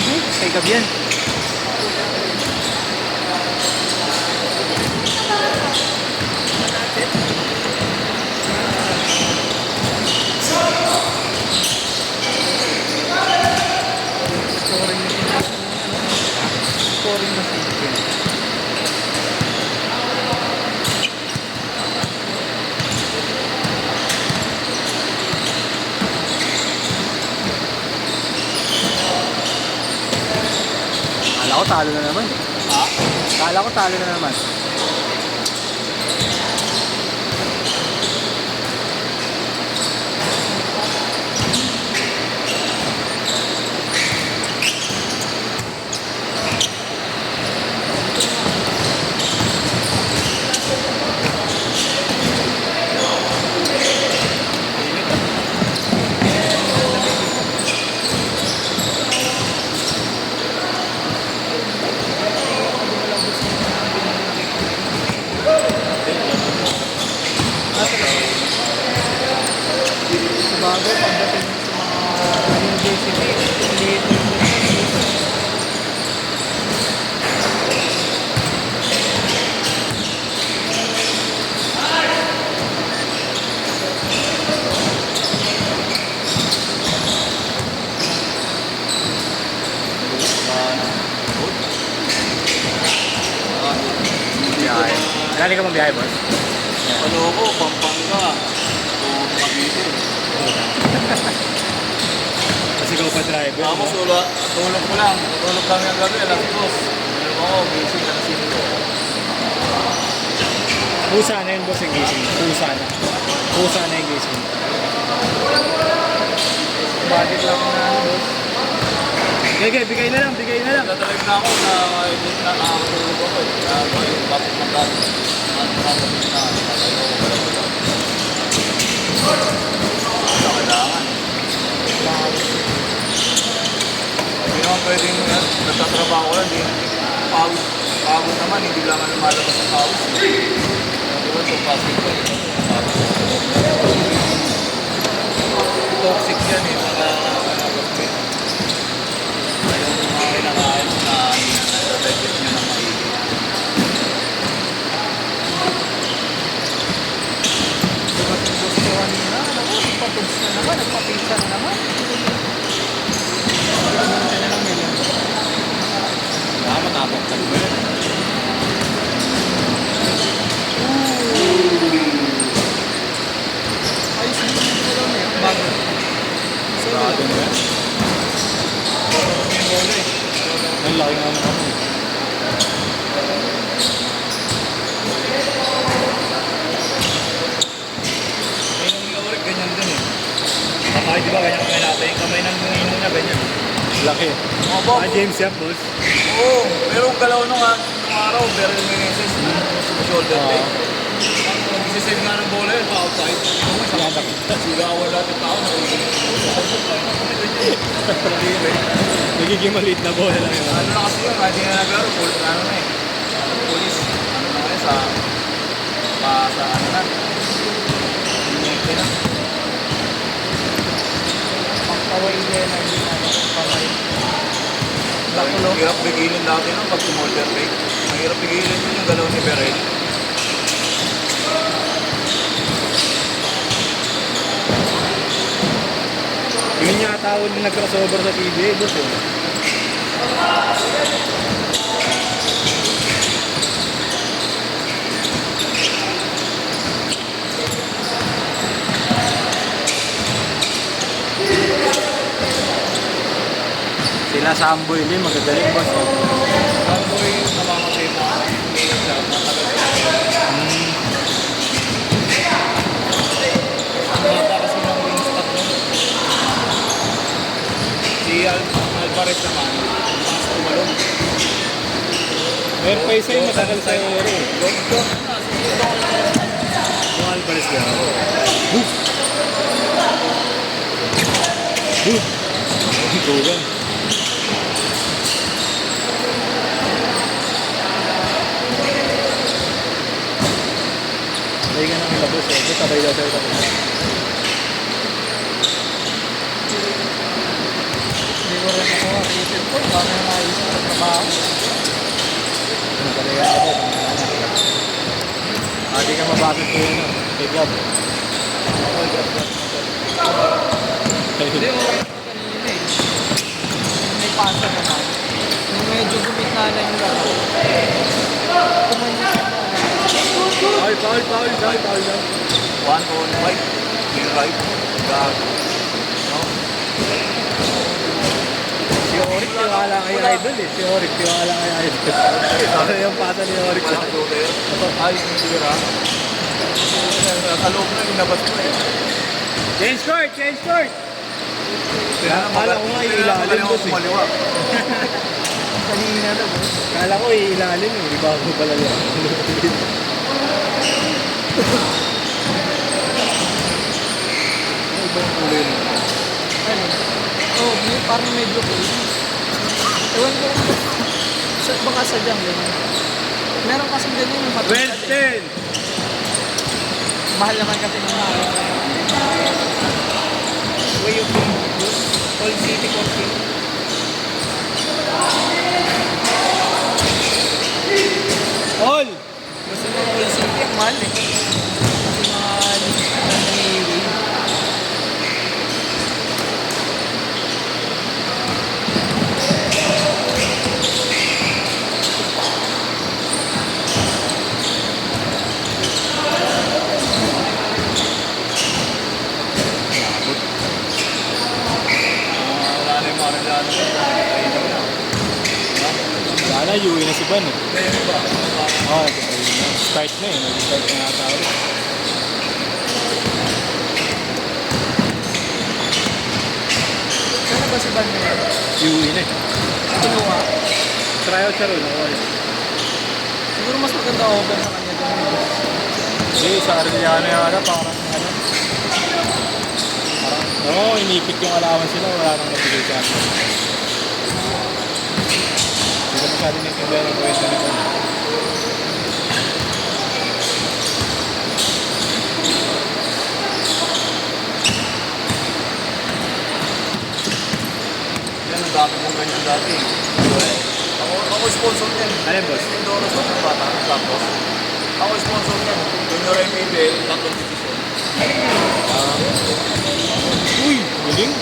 Kay Gabian. Scoring na siya. Kala ko talo na naman. Ha? Kala ko talo na naman. Bago pagdating sa mga university, liit na biyahe. Galing ka mabiyahe, boss? Ano ko, Pampanga. O Cavite. Kasi ikaw pa driver. Ako tulog ko lang. Tulog kami ang gabi, alas 2. Meron ako, gising alas 5. Pusa na yun, boss, yung gising. Pusa na. Pusa na yung gising. Bakit lang na, boss? Okay, bigay na lang, bigay na lang. Natalag na ako na hindi na nakakatulog ako. Kaya ako yung bakit magkano. Nakakatulog na. Kailangan. Hindi naman pwedeng nagtatrabaho ko lang. Pagod naman, hindi lang lumalabas ang pawis. Diba ito, pasig ko. Toxic yan eh, mga kapatid. Ayaw mo mga kinakain na nasa-digest niya ng maigi. Gusto kanina, nagpapatugs na naman, nagpapisa na naman. Matapang ka mo yun. Ayos mo yung dalaw na yun, bago. Sarado mo yan. Ang laki nga naman ako. Ganyan din eh. Kapag di ba ganyan kamay natin, yung kamay ng inom niya ganyan. Laki. Opo. James yan, boss. Oo, merong galaw nung araw, pero yung meneses na shoulder day. Nagsisave nga ng bola yun, pa-outside. Sigawan natin tao, Nagiging maliit na bola lang yun. ano na kasi yun, hindi na naglaro, ano na eh. Police, ano na ngayon sa ano na. Hindi na. Pangkaway din, hindi na pangkaway. Bakulo. Mahirap bigilin dati nung pag shoulder day. Mahirap bigilin yun yung galaw ni Berel. Yun yata ako na nag-crossover sa PBA, boss yun. Sila Samboy Lim, magagaling, boss. Bago yung namamatay mo, hindi siya matagal. Ang baba kasi ng wing stop nun. Si Alvarez naman, mas tumalong. Meron pa isa yung matagal sa Euro. Long na, si Long. Yung Alvarez lang. Tugang. Hindi ka nang ilabos eh. Ito sabay-sabay ka rin. Hindi ko rin ako. naisip ko, paano yung naisip ko trabaho. Ano pala yan ako? Hindi ka mabasag ko yun. Kay Gab. Hindi, okay naman kanina eh. May pasa naman. Nung medyo gumit na yung laro. Kumanis na. Foul lang. 1 on 5. In right. Gago. No? Si Oric, tiwala kay Idol eh. Si Oric, tiwala kay Idol. Ano yung pata ni Oric sa Walang shooter. Ay, hindi tira. Sa loob na, inabas ko eh. Change court! Kala ko nga ilalim boss eh. Maliwa. Kanina na boss. Kala ko ilalim eh. Iba ko pala yan. Ano ba yung kulay mo? Ano? Oh, parang medyo cool. Ewan ko. Baka sadyang gano'n. Meron kasing ganyan yung matuloy. 10! Mahal naman kasi ng mahal. Way of being good. All city coffee. All! Gusto mo all city, ang mahal eh. Kasi mga nangiwi. Wala na yung mga regalo. Ayun na. Sana, uwi na si Van eh. Ngayon ba? Oo, start na eh. Nag-start na yata ako. Saan na ba si Van ngayon? Uwi na eh. Kinuha. Tryout siya ron. Okay. Siguro mas maganda offer sa kanya doon. Hindi, sa Arellano yata parang ano. Oo, inipit yung allowance sila. Wala nang nabigay sa akin. Hindi ko masyadong naintindihan ang kwento nito. Yan ang dami kong ganyan dati. Ako sponsor niyan. Ano yun, boss? Mindoro sa mga bata. Tapos, ako sponsor niyan. Junior MPBL, tatlong division. Uy, galing.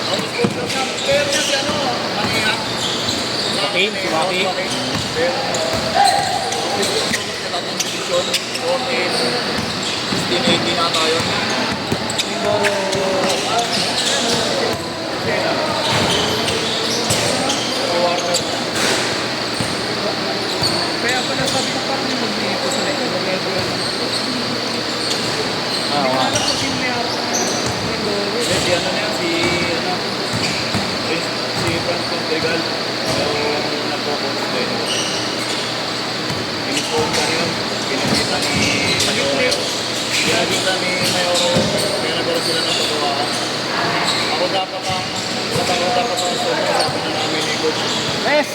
Ako sponsor niya. Player niya si ano, Mangihat. Joaquin, si Joaquin. Player niya. Ako sponsor niya tatlong division. 14, 16, 18 na tayo. Kaya pala sabi ko parang yung mag-iipo sa likod. Medyo ano. Ah, Hindi ko wow. alam kung sino may harap ng Mindoro. Si ano na yan, si Franz Contegal. Yung nagpo-post din. Pinispoon ka yun. Pinakita ni Mayoro. Pinakita ni Mayoro. Kaya nagkaroon sila ng pagkawaan. Ako dapat ang solo. Sabi na namin ni Coach. Yes!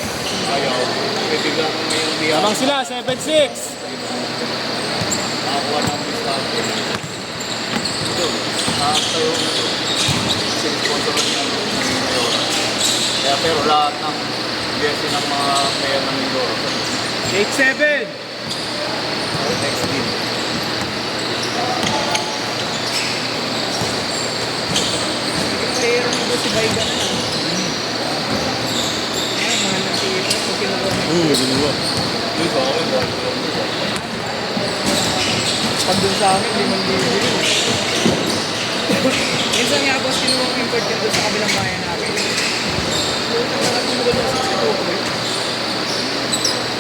Ayaw. Bibigyan ko na yung diya. Lamang sila, 7-6. Nakakuha ng discount. Ito. After yung sponsor niya ni Mayoro. Kaya pero lahat ng jersey ng mga player ng Mindoro. 8-7. Next team. Player mo ba si Baiga na lang? Ayan, mahal ng tito. Pag kinuha mo. Dalawa. Dito ako yung ball. Pag dun sa amin, 5,000. Minsan nga boss, kinuha ko import yun doon sa kabilang bayan namin. Doon na lang kinuha doon sa 62 ko eh.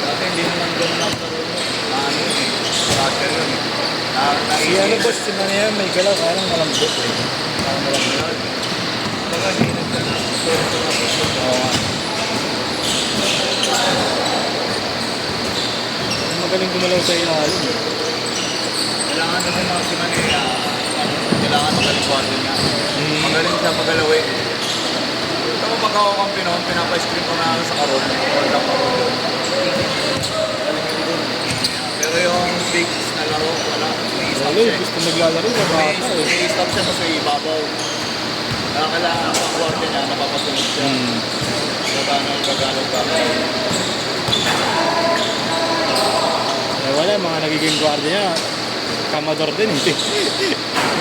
Dati hindi naman ganun ang karoon mo. Ano yun eh. Tracker yun eh. Si ano boss, si Manea may galaw. Parang malambot eh. Parang malambot. Baga hindi nagdala. Oo. Magaling gumalaw sa ilalim eh. Kailangan kasi mga si Manila. Kailangan makaligward din niya. Magaling siya pagalawin. Ito mo pag ako kang pinon, pinapa-screen ko na sa karoon. Hold up ako doon. Pero yung bigs na laro, wala. May stop Wala siya. eh, gusto naglalaro sa bata eh. May stop siya kasi ibabaw. Kaya kailangan ang pag-worker niya, napapasunod siya. Kaya paano gagalit ka? Eh, wala, mga nagiging guardia niya. Kamador din eh.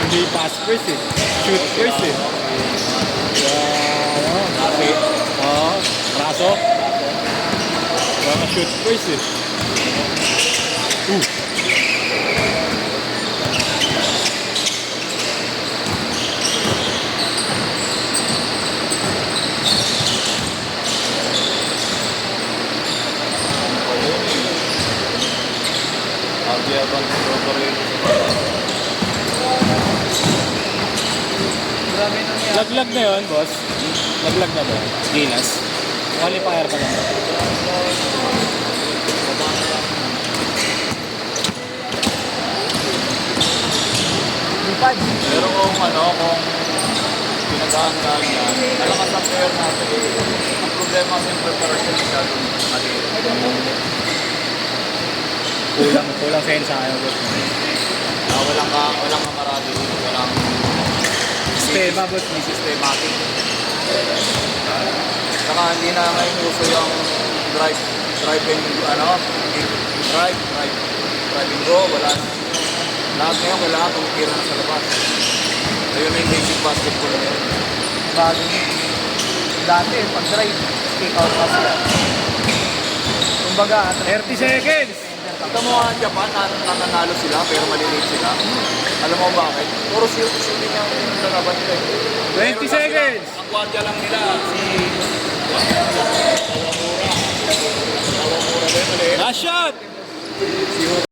Hindi pass first eh. Shoot first eh. Kaya, ano, Kasi, oo, raso. Kaya shoot first eh. Abang Rotorino. Grabe nangyari. Laglag na yun, boss. Laglag na ba? Gilas. Qualifier pa lang. Lipad. Pero kung kung pinag-aandaan niya, malakas ang player natin. Ang problema sa preparation masyadong maliit. Kulang sa ensayo, boss. Walang kamarado, walang Sistema, boss. systematic. Saka hindi na ngayon uso yung driving go, wala na. Lahat ngayon kailangan tumikira na sa labas. Ayun na yung basic basketball na yun. Bago. Dati, pag-drive, kick out pass yan. Kumbaga, 30 seconds! Ito mo nga Japan, nananalo sila pero maliliit sila. Alam mo bakit? Puro shooting yung lalaban nila. 20 seconds! Ang gwardiya lang nila, si Kawamura. Kawamura din ulit. Last shot!